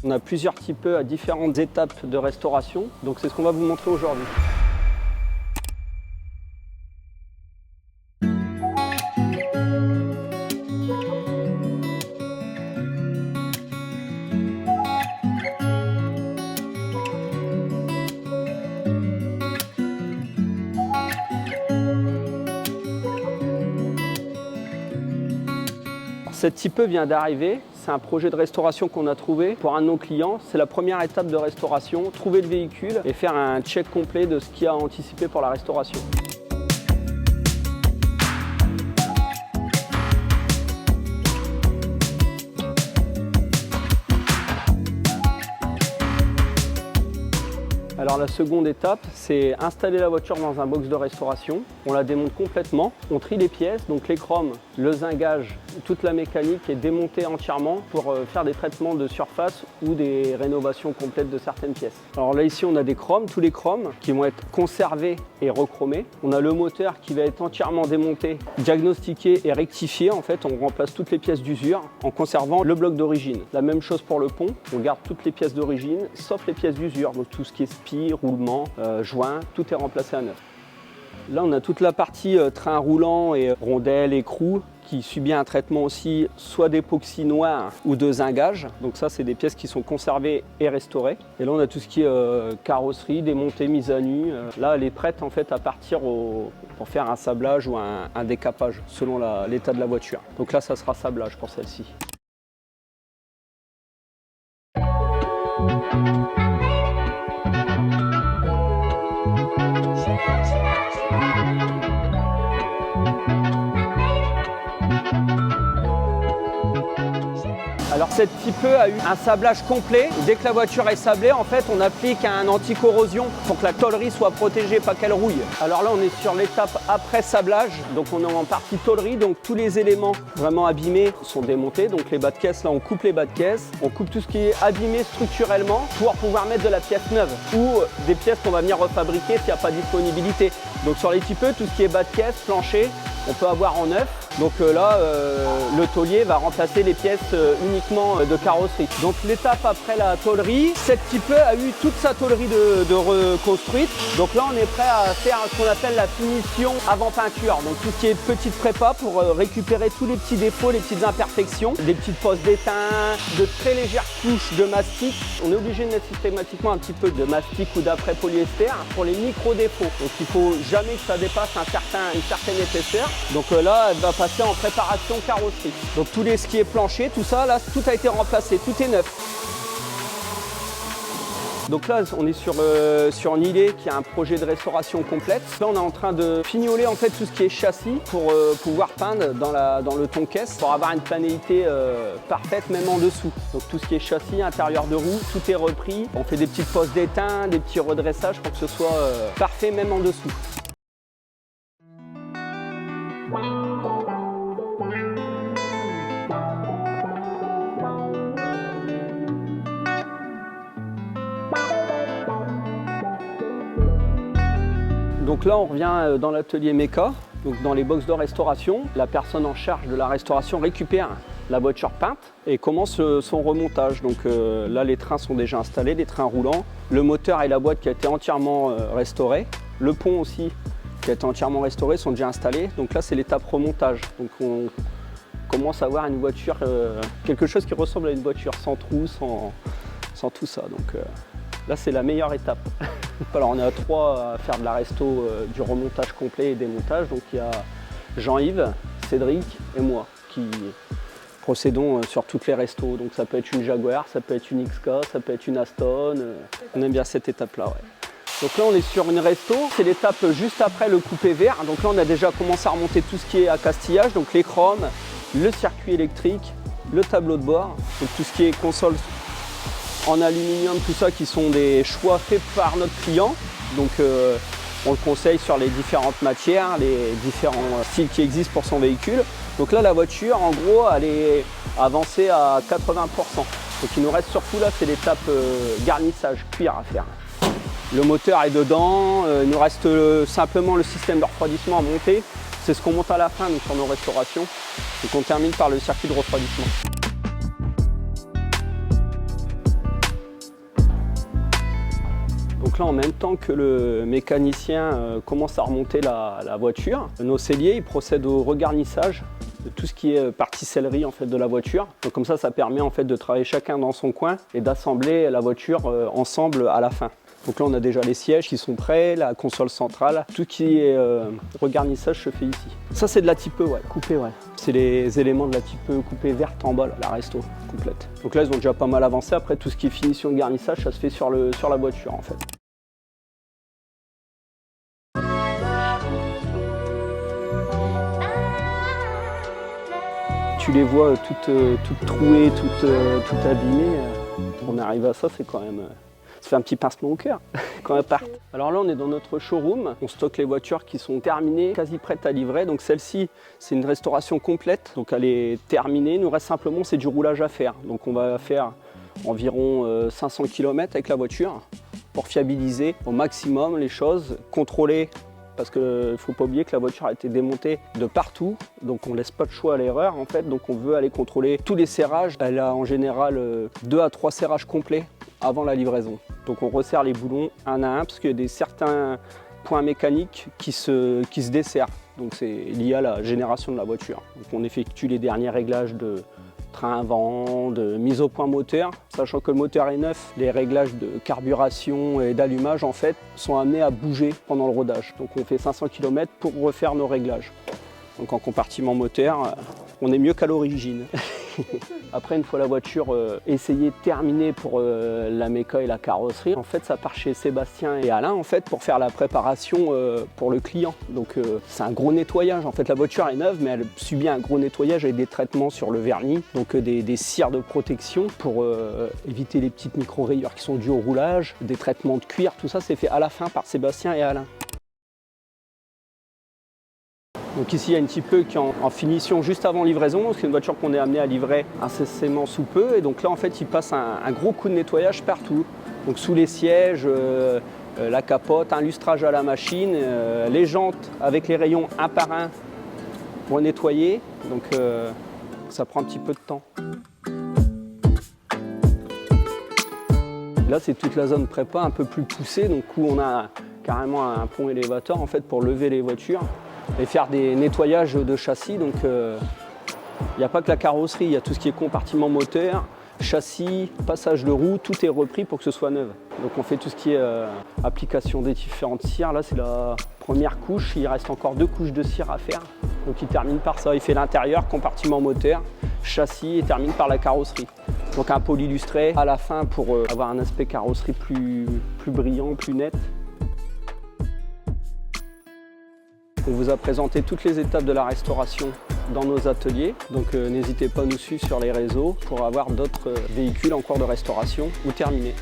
On a plusieurs types à différentes étapes de restauration, donc c'est ce qu'on va vous montrer aujourd'hui. Cette type vient d'arriver, c'est un projet de restauration qu'on a trouvé pour un de nos clients. C'est la première étape de restauration, trouver le véhicule et faire un check complet de ce qu'il y a à anticiper pour la restauration. Alors la seconde étape, c'est installer la voiture dans un box de restauration. On la démonte complètement, on trie les pièces, donc les chromes, le zingage, toute la mécanique est démontée entièrement pour faire des traitements de surface ou des rénovations complètes de certaines pièces. Alors là ici on a des chromes, tous les chromes qui vont être conservés et rechromés. On a le moteur qui va être entièrement démonté, diagnostiqué et rectifié. En fait on remplace toutes les pièces d'usure en conservant le bloc d'origine. La même chose pour le pont, on garde toutes les pièces d'origine sauf les pièces d'usure, donc tout ce qui est spi, roulement, joint, tout est remplacé à neuf. Là on a toute la partie train roulant et rondelle, écrou qui subit un traitement aussi soit d'époxy noir ou de zingage. Donc ça c'est des pièces qui sont conservées et restaurées. Et là on a tout ce qui est carrosserie, démontée, mise à nu. Là elle est prête en fait à partir pour faire un sablage ou un décapage selon l'état de la voiture. Donc là ça sera sablage pour celle-ci. Alors cette type a eu un sablage complet. Dès que la voiture est sablée, en fait, on applique un anti-corrosion pour que la tôlerie soit protégée, pas qu'elle rouille. Alors là, on est sur l'étape après sablage. Donc on est en partie tôlerie. Donc tous les éléments vraiment abîmés sont démontés. Donc les bas de caisse, là, on coupe les bas de caisse. On coupe tout ce qui est abîmé structurellement pour pouvoir mettre de la pièce neuve ou des pièces qu'on va venir refabriquer s'il n'y a pas de disponibilité. Donc sur les types, tout ce qui est bas de caisse, plancher, on peut avoir en neuf. Donc là, le tôlier va remplacer les pièces uniquement de carrosserie. Donc l'étape après la tôlerie, cette type a eu toute sa tôlerie de reconstruite. Donc là, on est prêt à faire ce qu'on appelle la finition avant peinture. Donc tout ce qui est petite prépa pour récupérer tous les petits défauts, les petites imperfections, des petites postes d'étain, de très légères couches de mastic. On est obligé de mettre systématiquement un petit peu de mastic ou d'après polyester pour les micro-défauts. Donc il ne faut jamais que ça dépasse une certaine épaisseur. Donc là, elle va passer en préparation carrosserie. Donc tous les skis planchers, tout ça, là, tout a été remplacé, tout est neuf. Donc là, on est sur Nillet qui a un projet de restauration complète. Là, on est en train de fignoler en fait tout ce qui est châssis pour pouvoir peindre dans le ton caisse pour avoir une planéité parfaite même en dessous. Donc tout ce qui est châssis, intérieur de roue, tout est repris. On fait des petites postes d'étain, des petits redressages pour que ce soit parfait même en dessous. Donc là, on revient dans l'atelier méca, donc dans les box de restauration. La personne en charge de la restauration récupère la voiture peinte et commence son remontage. Donc là, les trains sont déjà installés, les trains roulants. Le moteur et la boîte qui a été entièrement restaurés. Le pont aussi qui a été entièrement restauré sont déjà installés. Donc là, c'est l'étape remontage. Donc on commence à avoir une voiture, quelque chose qui ressemble à une voiture sans trou, sans tout ça. Donc là, c'est la meilleure étape. Alors on est à 3 à faire de la resto du remontage complet et démontage. Donc il y a Jean-Yves, Cédric et moi qui procédons sur toutes les restos. Donc ça peut être une Jaguar, ça peut être une XK, ça peut être une Aston. On aime bien cette étape-là. Ouais. Donc là on est sur une resto, c'est l'étape juste après le coupé vert. Donc là on a déjà commencé à remonter tout ce qui est accastillage, donc les chromes, le circuit électrique, le tableau de bord, donc tout ce qui est console en aluminium, tout ça qui sont des choix faits par notre client. Donc on le conseille sur les différentes matières, les différents styles qui existent pour son véhicule. Donc là la voiture en gros elle est avancée à 80%. Donc il nous reste surtout là c'est l'étape garnissage, cuir à faire. Le moteur est dedans, il nous reste simplement le système de refroidissement à monter. C'est ce qu'on monte à la fin donc, sur nos restaurations. Donc on termine par le circuit de refroidissement. Donc là, en même temps que le mécanicien commence à remonter la voiture, nos selliers ils procèdent au regarnissage de tout ce qui est partie sellerie en fait, de la voiture. Donc comme ça permet en fait, de travailler chacun dans son coin et d'assembler la voiture ensemble à la fin. Donc là, on a déjà les sièges qui sont prêts, la console centrale. Tout qui est regarnissage se fait ici. Ça, c'est de la type E, ouais, coupée, ouais. C'est les éléments de la type E coupée verte en bas, là, la resto complète. Donc là, ils ont déjà pas mal avancé. Après, tout ce qui est finition de garnissage, ça se fait sur la voiture, en fait. Tu les vois toutes trouées, toutes abîmées. On arrive à ça, c'est quand même... Ça fait un petit pincement au cœur quand elles partent. Alors là, on est dans notre showroom. On stocke les voitures qui sont terminées, quasi prêtes à livrer. Donc celle-ci, c'est une restauration complète. Donc elle est terminée. Il nous reste simplement, c'est du roulage à faire. Donc on va faire environ 500 km avec la voiture pour fiabiliser au maximum les choses, contrôler. Parce qu'il ne faut pas oublier que la voiture a été démontée de partout, donc on ne laisse pas de choix à l'erreur en fait, donc on veut aller contrôler tous les serrages. Elle a en général 2 à 3 serrages complets avant la livraison. Donc on resserre les boulons un à un parce qu'il y a certains points mécaniques qui se desserrent. Donc c'est lié à la génération de la voiture. Donc on effectue les derniers réglages de train avant, de mise au point moteur, sachant que le moteur est neuf, les réglages de carburation et d'allumage en fait sont amenés à bouger pendant le rodage. Donc on fait 500 km pour refaire nos réglages. Donc en compartiment moteur, on est mieux qu'à l'origine. Après, une fois la voiture essayée, terminée pour la méca et la carrosserie, en fait ça part chez Sébastien et Alain en fait, pour faire la préparation pour le client. Donc c'est un gros nettoyage. En fait la voiture est neuve mais elle subit un gros nettoyage avec des traitements sur le vernis, donc des cires de protection pour éviter les petites micro-rayures qui sont dues au roulage, des traitements de cuir, tout ça c'est fait à la fin par Sébastien et Alain. Donc ici, il y a une type E qui est en finition juste avant livraison. C'est une voiture qu'on est amené à livrer incessamment sous peu. Et donc là, en fait, il passe un gros coup de nettoyage partout. Donc sous les sièges, la capote, un lustrage à la machine, les jantes avec les rayons un par un pour nettoyer. Donc ça prend un petit peu de temps. Là, c'est toute la zone prépa un peu plus poussée, donc où on a carrément un pont élévateur en fait, pour lever les voitures et faire des nettoyages de châssis. Donc il n'y a pas que la carrosserie, il y a tout ce qui est compartiment moteur, châssis, passage de roue, tout est repris pour que ce soit neuf. Donc on fait tout ce qui est application des différentes cires. Là c'est la première couche, il reste encore 2 couches de cire à faire. Donc il termine par ça, il fait l'intérieur, compartiment moteur, châssis et termine par la carrosserie. Donc un pôle illustré à la fin pour avoir un aspect carrosserie plus brillant, plus net. On vous a présenté toutes les étapes de la restauration dans nos ateliers, donc n'hésitez pas à nous suivre sur les réseaux pour avoir d'autres véhicules en cours de restauration ou terminés.